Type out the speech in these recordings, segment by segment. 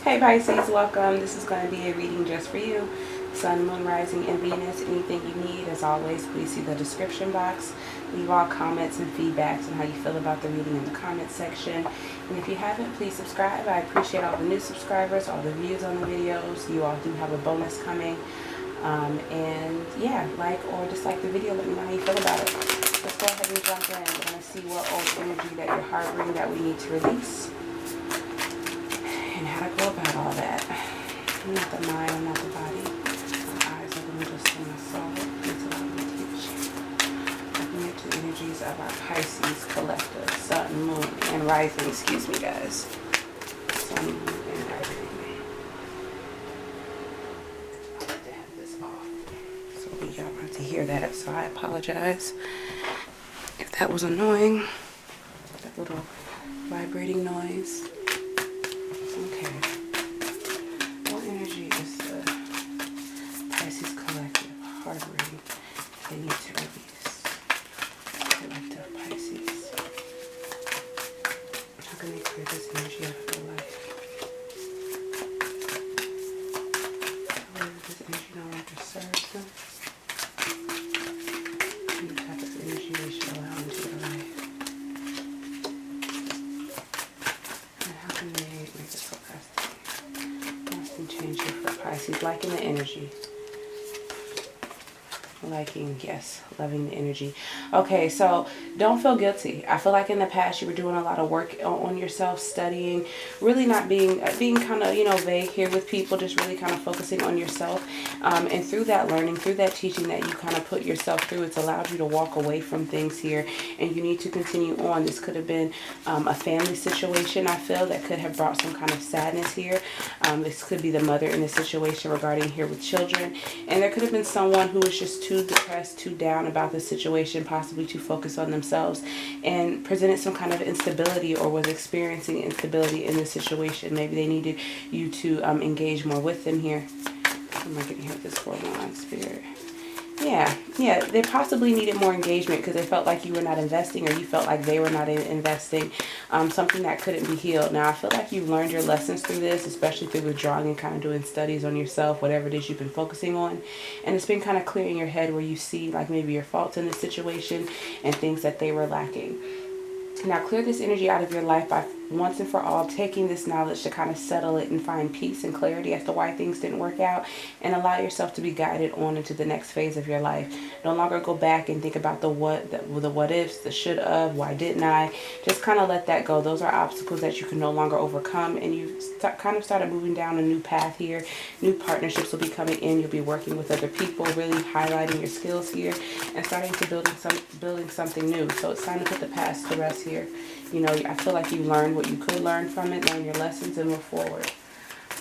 Hey Pisces, welcome. This is going to be a reading just for you. Sun, Moon, Rising, and Venus. Anything you need, as always, please see the description box. Leave all comments and feedbacks on how you feel about the reading in the comments section. And if you haven't, please subscribe. I appreciate all the new subscribers, all the views on the videos. You all do have a bonus coming. And yeah, like or dislike the video. Let me know how you feel about it. Let's go ahead and jump in. We're going to see what old energy that you're harboring that we need to release. And how to go about all that. I'm not the mind, I'm not the body. My eyes are going to just see my soul. Please allow me to teach. Looking into the energies of our Pisces collective, Sun, Moon, and Rising. Excuse me, guys. Sun, Moon, and Rising. I'll have to have this off. So y'all have to hear that, so I apologize if that was annoying. That little vibrating noise. Okay. What energy is the Pisces collective harboring they need to release? Collective Pisces. How can they clear this energy out of their life? However, this energy no longer serves them. Any type of energy they should allow into their life. Change here for Pisces. Liking the energy. Liking, yes, loving the energy. Okay, so don't feel guilty. I feel like in the past you were doing a lot of work on yourself, studying, really not being kind of, you know, vague here with people, just really kind of focusing on yourself. And through that learning, through that teaching that you kind of put yourself through, it's allowed you to walk away from things here, and you need to continue on. This could have been a family situation, I feel, that could have brought some kind of sadness here. This could be the mother in the situation regarding here with children, and there could have been someone who was just too depressed, too down about the situation, possibly too focused on themselves, and presented some kind of instability or was experiencing instability in the situation. Maybe they needed you to engage more with them here. What am I getting here with this 4-1 spirit? Yeah, they possibly needed more engagement because they felt like you were not investing, or you felt like they were not investing. Something that couldn't be healed. Now, I feel like you've learned your lessons through this, especially through withdrawing and kind of doing studies on yourself, whatever it is you've been focusing on. And it's been kind of clear in your head where you see like maybe your faults in this situation and things that they were lacking. Now, clear this energy out of your life by once and for all taking this knowledge to kind of settle it and find peace and clarity as to why things didn't work out, and allow yourself to be guided on into the next phase of your life. No longer go back and think about the what ifs, the should have, why didn't I. Just kind of let that go. Those are obstacles that you can no longer overcome, and you kind of started moving down a new path here. New partnerships will be coming in. You'll be working with other people, really highlighting your skills here and starting to building something new. So it's time to put the past to rest here. You know, I feel like you learned what you could learn from it, learn your lessons, and move forward.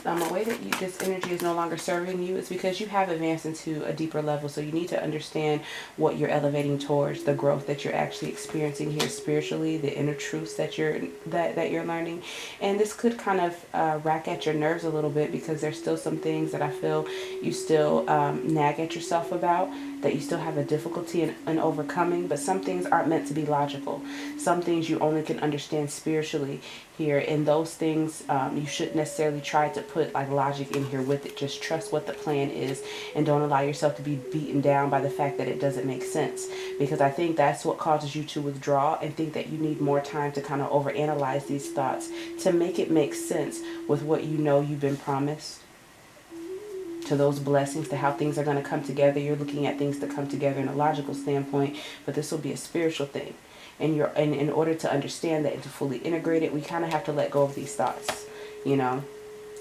The way that this energy is no longer serving you is because you have advanced into a deeper level. So you need to understand what you're elevating towards, the growth that you're actually experiencing here spiritually, the inner truths that you're learning. And this could kind of rack at your nerves a little bit, because there's still some things that I feel you still nag at yourself about, that you still have a difficulty in overcoming. But some things aren't meant to be logical. Some things you only can understand spiritually here, and those things you shouldn't necessarily try to put like logic in here with it. Just trust what the plan is, and don't allow yourself to be beaten down by the fact that it doesn't make sense, because I think that's what causes you to withdraw and think that you need more time to kind of overanalyze these thoughts to make it make sense with what you know you've been promised, to those blessings, to how things are going to come together. You're looking at things to come together in a logical standpoint, but this will be a spiritual thing. And in order to understand that and to fully integrate it, we kind of have to let go of these thoughts. You know,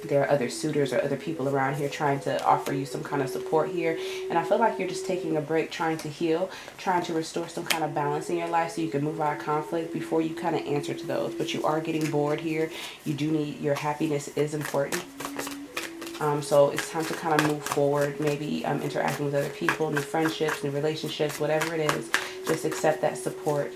there are other suitors or other people around here trying to offer you some kind of support here. And I feel like you're just taking a break, trying to heal, trying to restore some kind of balance in your life so you can move out of conflict before you kind of answer to those. But you are getting bored here. You do need, your happiness is important. So it's time to kind of move forward, maybe interacting with other people, new friendships, new relationships, whatever it is. Just accept that support.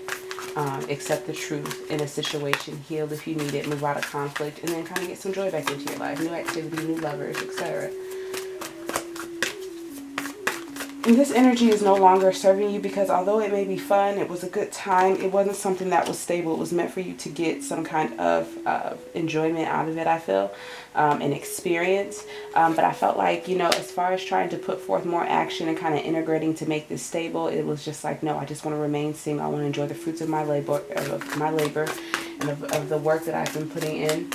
Accept the truth in a situation, heal if you need it, move out of conflict, and then kind of get some joy back into your life, new activity, new lovers, etc. And this energy is no longer serving you, because although it may be fun, it was a good time, it wasn't something that was stable. It was meant for you to get some kind of enjoyment out of it, I feel, an experience. But I felt like, you know, as far as trying to put forth more action and kind of integrating to make this stable, it was just like, no, I just want to remain single. I want to enjoy the fruits of my labor, and of the work that I've been putting in.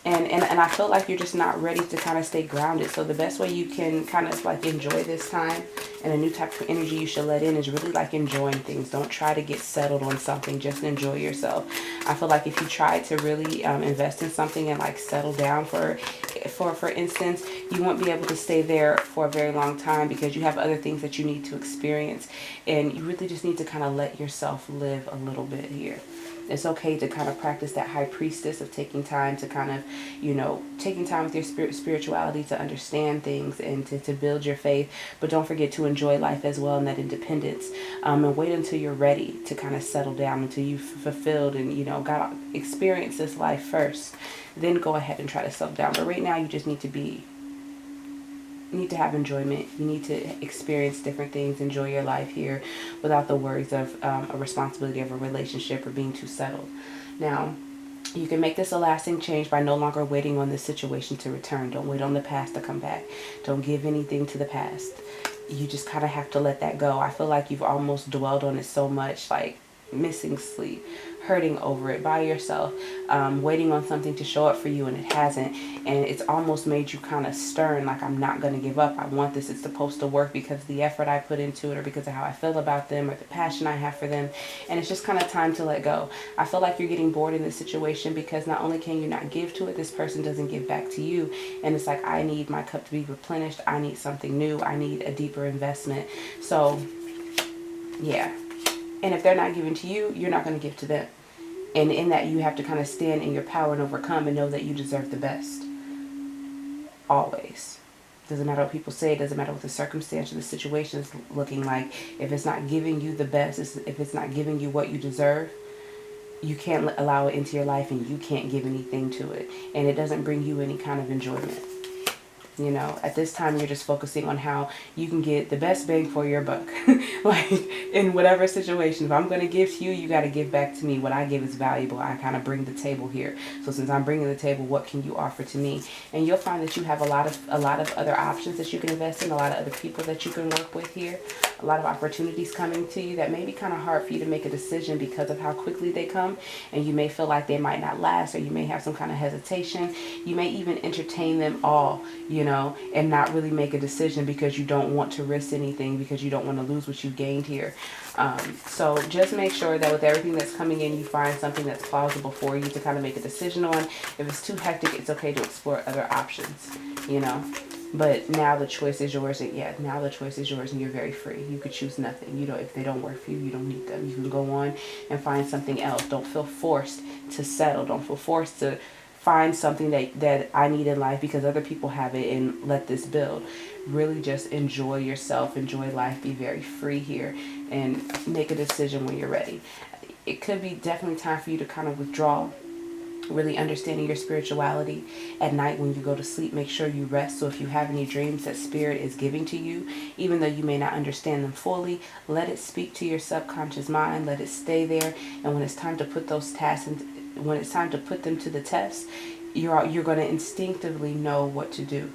And I feel like you're just not ready to kind of stay grounded. So the best way you can kind of like enjoy this time, and a new type of energy you should let in, is really like enjoying things. Don't try to get settled on something. Just enjoy yourself. I feel like if you try to really invest in something and like settle down for instance, you won't be able to stay there for a very long time, because you have other things that you need to experience, and you really just need to kind of let yourself live a little bit here. It's okay to kind of practice that high priestess of taking time to kind of, you know, taking time with your spirituality to understand things and to build your faith. But don't forget to enjoy life as well, and that independence. And wait until you're ready to kind of settle down, until you've fulfilled and, you know, got experience this life first. Then go ahead and try to settle down. But right now you just need to have enjoyment. You need to experience different things, enjoy your life here without the worries of a responsibility of a relationship or being too settled. Now, you can make this a lasting change by no longer waiting on this situation to return. Don't wait on the past to come back. Don't give anything to the past. You just kind of have to let that go. I feel like you've almost dwelled on it so much, like missing sleep, hurting over it by yourself, waiting on something to show up for you, and it hasn't, and it's almost made you kind of stern, like, I'm not going to give up, I want this, it's supposed to work because of the effort I put into it, or because of how I feel about them, or the passion I have for them. And it's just kind of time to let go. I feel like you're getting bored in this situation, because not only can you not give to it, this person doesn't give back to you, and it's like, I need my cup to be replenished, I need something new, I need a deeper investment. So yeah. And if they're not giving to you, you're not going to give to them. And in that, you have to kind of stand in your power and overcome, and know that you deserve the best. Always. Doesn't matter what people say. It doesn't matter what the circumstance or the situation is looking like. If it's not giving you the best, if it's not giving you what you deserve, you can't allow it into your life, and you can't give anything to it. And it doesn't bring you any kind of enjoyment. You know, at this time, you're just focusing on how you can get the best bang for your buck. Like, in whatever situation, if I'm going to give to you, you got to give back to me. What I give is valuable. I kind of bring the table here. So since I'm bringing the table, what can you offer to me? And you'll find that you have a lot of other options that you can invest in, a lot of other people that you can work with here, a lot of opportunities coming to you that may be kind of hard for you to make a decision because of how quickly they come. And you may feel like they might not last, or you may have some kind of hesitation. You may even entertain them all, you know, and not really make a decision because you don't want to risk anything, because you don't want to lose what you gained here. So just make sure that with everything that's coming in, you find something that's plausible for you to kind of make a decision on. If it's too hectic, it's okay to explore other options, you know. But now the choice is yours, and yeah, now the choice is yours, and you're very free. You could choose nothing. You know, if they don't work for you, you don't need them. You can go on and find something else. Don't feel forced to settle. Don't feel forced to find something that I need in life because other people have it, and let this build. Really just enjoy yourself, enjoy life, be very free here, and make a decision when you're ready. It could be definitely time for you to kind of withdraw, really understanding your spirituality. At night when you go to sleep, make sure you rest. So if you have any dreams that spirit is giving to you, even though you may not understand them fully, let it speak to your subconscious mind, let it stay there. And when it's time to put those tasks when it's time to put them to the test, you're going to instinctively know what to do,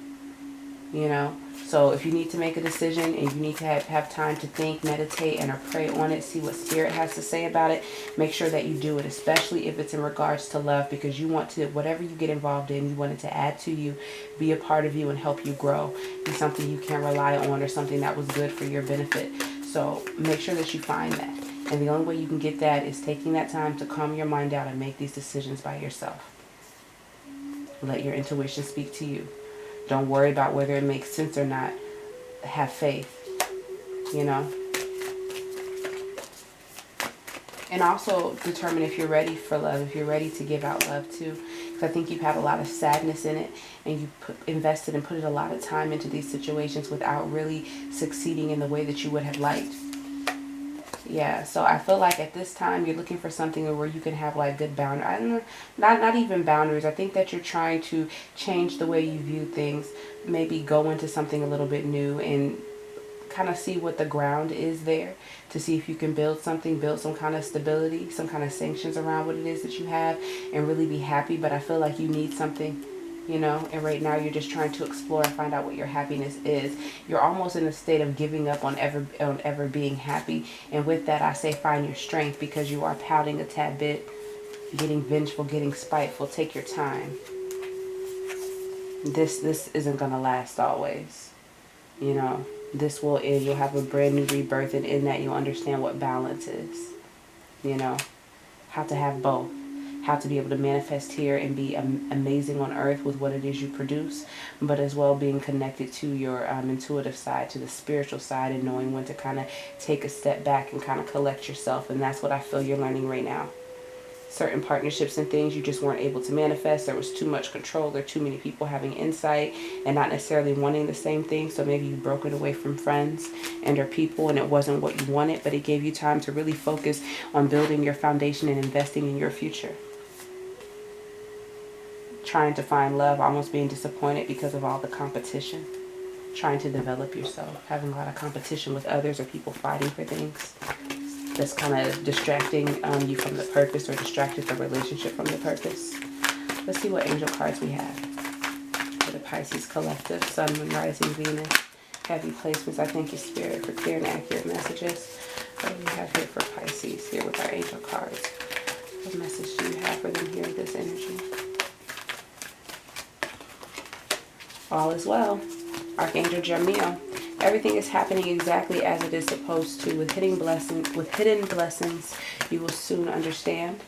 you know. So if you need to make a decision and you need to have time to think, meditate, and or pray on it, see what spirit has to say about it, make sure that you do it, especially if it's in regards to love, because you want to, whatever you get involved in, you want it to add to you, be a part of you, and help you grow, be something you can rely on, or something that was good for your benefit. So make sure that you find that. And the only way you can get that is taking that time to calm your mind down and make these decisions by yourself. Let your intuition speak to you. Don't worry about whether it makes sense or not. Have faith, you know. And also determine if you're ready for love, if you're ready to give out love too. Because I think you've had a lot of sadness in it, and you invested and put a lot of time into these situations without really succeeding in the way that you would have liked. Yeah, so I feel like at this time you're looking for something where you can have like good boundaries. I don't know, not even boundaries. I think that you're trying to change the way you view things. Maybe go into something a little bit new and kind of see what the ground is there, to see if you can build something, build some kind of stability, some kind of sanctions around what it is that you have, and really be happy. But I feel like you need something, you know, and right now you're just trying to explore and find out what your happiness is. You're almost in a state of giving up on ever being happy. And with that, I say find your strength, because you are pouting a tad bit, getting vengeful, getting spiteful. Take your time. This isn't gonna last always. You know, this will end. You'll have a brand new rebirth, and in that you'll understand what balance is. You know, how to have both. How to be able to manifest here and be amazing on earth with what it is you produce, but as well being connected to your intuitive side, to the spiritual side, and knowing when to kind of take a step back and kind of collect yourself. And that's what I feel you're learning right now. Certain partnerships and things you just weren't able to manifest. There was too much control. There were too many people having insight and not necessarily wanting the same thing. So maybe you've broken away from friends and or people, and it wasn't what you wanted, but it gave you time to really focus on building your foundation and investing in your future. Trying to find love, almost being disappointed because of all the competition. Trying to develop yourself, having a lot of competition with others or people fighting for things. That's kind of distracting you from the purpose, or distracted the relationship from the purpose. Let's see what angel cards we have for the Pisces collective. Sun, Moon, Rising, Venus. Heavy placements. I thank you, Spirit, for clear and accurate messages. What do we have here for Pisces here with our angel cards? What message do you have for them here with this energy? All is well. Archangel Jeremiah. Everything is happening exactly as it is supposed to. With hidden blessings, you will soon understand.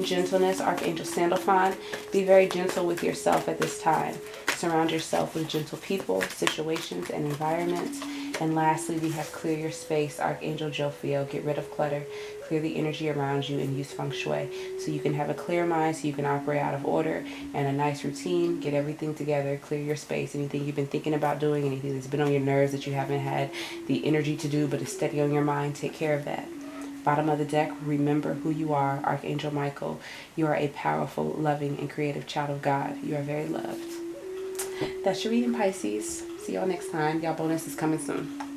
Gentleness, Archangel Sandalphon. Be very gentle with yourself at this time. Surround yourself with gentle people, situations, and environments. And lastly, we have clear your space, Archangel Jophiel. Get rid of clutter. Clear the energy around you and use feng shui. So you can have a clear mind, so you can operate out of order and a nice routine. Get everything together. Clear your space. Anything you've been thinking about doing, anything that's been on your nerves that you haven't had the energy to do but is steady on your mind, take care of that. Bottom of the deck, remember who you are, Archangel Michael. You are a powerful, loving, and creative child of God. You are very loved. That's your reading, Pisces. See y'all next time. Y'all bonus is coming soon.